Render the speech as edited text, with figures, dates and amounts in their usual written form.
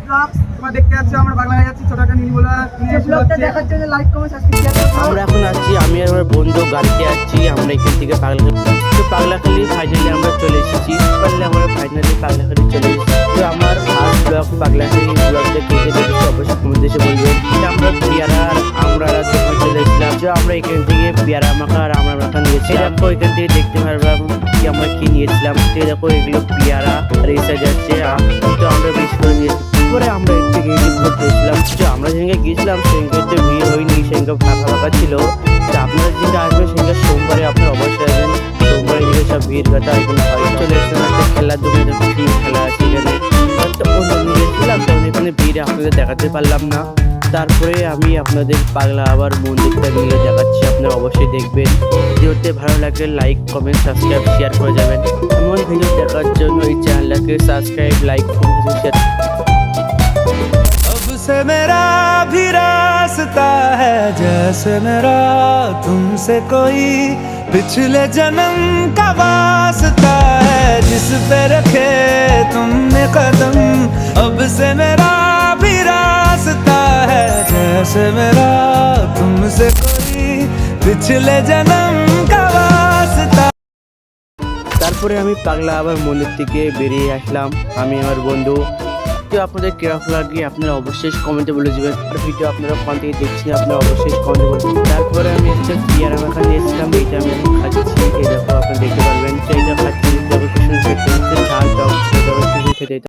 তোমরা দেখতে যাচ্ছ আমরা বাংলা হয়ে যাচ্ছি ছোট একটা নীলবলা দেখার জন্য লাইক কমেন্ট সাবস্ক্রাইব আমরা এখন আছি, আমি আর আমার বন্ধু গাড়িতে আছি। আমরা এখান থেকে পাগলাখালি ফাইনালি আমরা চলে এসেছি। আমরা ফাইনালি পাগলাখালি চলে এসেছি। তো আমার ফার্স্ট ব্লগ পাগলাখালি ব্লগটা কে কে দেখেছি অবশ্যই কমেন্ট এসে বলবেন। আমরা পেয়ারা আর আমরা দোকানে চলে এসেছিলাম। যে আমরা এখান থেকে পেয়ারা মাখা আর আমরা মাখা নিয়েছিলাম। তো এখান থেকে দেখতে পারলাম কি আমরা কি নিয়েছিলাম। তো দেখো এগুলো পেয়ারা আর এই সাইড যাচ্ছে। তো আমরা বেশি করে নিয়েছি। পরে আমরা এর থেকে ঘুরতে এসেছিলাম। তো আমরা যেদিনকে গিয়েছিলাম সেদিনকে তো ভিড় হয়নি, সেদিনকে ফাঁকা ফাঁকা ছিল। তো আপনারা যেদিনকে আসবেন সেদিনকে সোমবারে আপনারা অবশ্যই আসবেন। সোমবারে দিকে সব ভিড় কথা এখানে হয়। চলে এসেছিলাম একটা খেলার দোকানে, খেলা আছে এখানে। তো অন্য গিয়েছিলাম তখন এখানে ভিড় আপনাদের দেখাতে পারলাম না। তারপরে আমি আপনাদের পাগলা আবার মন্দিরটা মিলে দেখাচ্ছি, আপনারা অবশ্যই দেখবেন। ভিডিওতে ভালো লাগলে লাইক কমেন্ট সাবস্ক্রাইব শেয়ার করে যাবেন। এমন ভিডিও দেখার জন্য এই চ্যানেলটাকে সাবস্ক্রাইব লাইক কমেন্ট শেয়ার। अब से मेरा भी रास्ता है जैसे मेरा तुमसे कोई पिछले जन्म का वास्ता है जिस पे रखे तुमने कदम। अब से मेरा भी रास्ता है जैसे मेरा तुमसे कोई पिछले जन्म का वास्ता। তারপরে আমি পাগলা আবার মন্দির থেকে বেরিয়ে আসলাম, আমি আমার বন্ধু। তো আপনাদের কিরকম লাগে আপনারা অবশ্যই কমেন্টে বলে দেবেন। ভিডিও আপনারা কোন থেকে দেখছেন আপনারা অবশ্যই কমেন্টে বলে দেবেন। তারপরে আমি হচ্ছে পেয়ারা মাখা নিয়েছিলাম, এইটা আমি এখন খাচ্ছি। এই দেখো আপনারা দেখতে পারবেন, সেইটা খাচ্ছি। ঝাল টক খেতে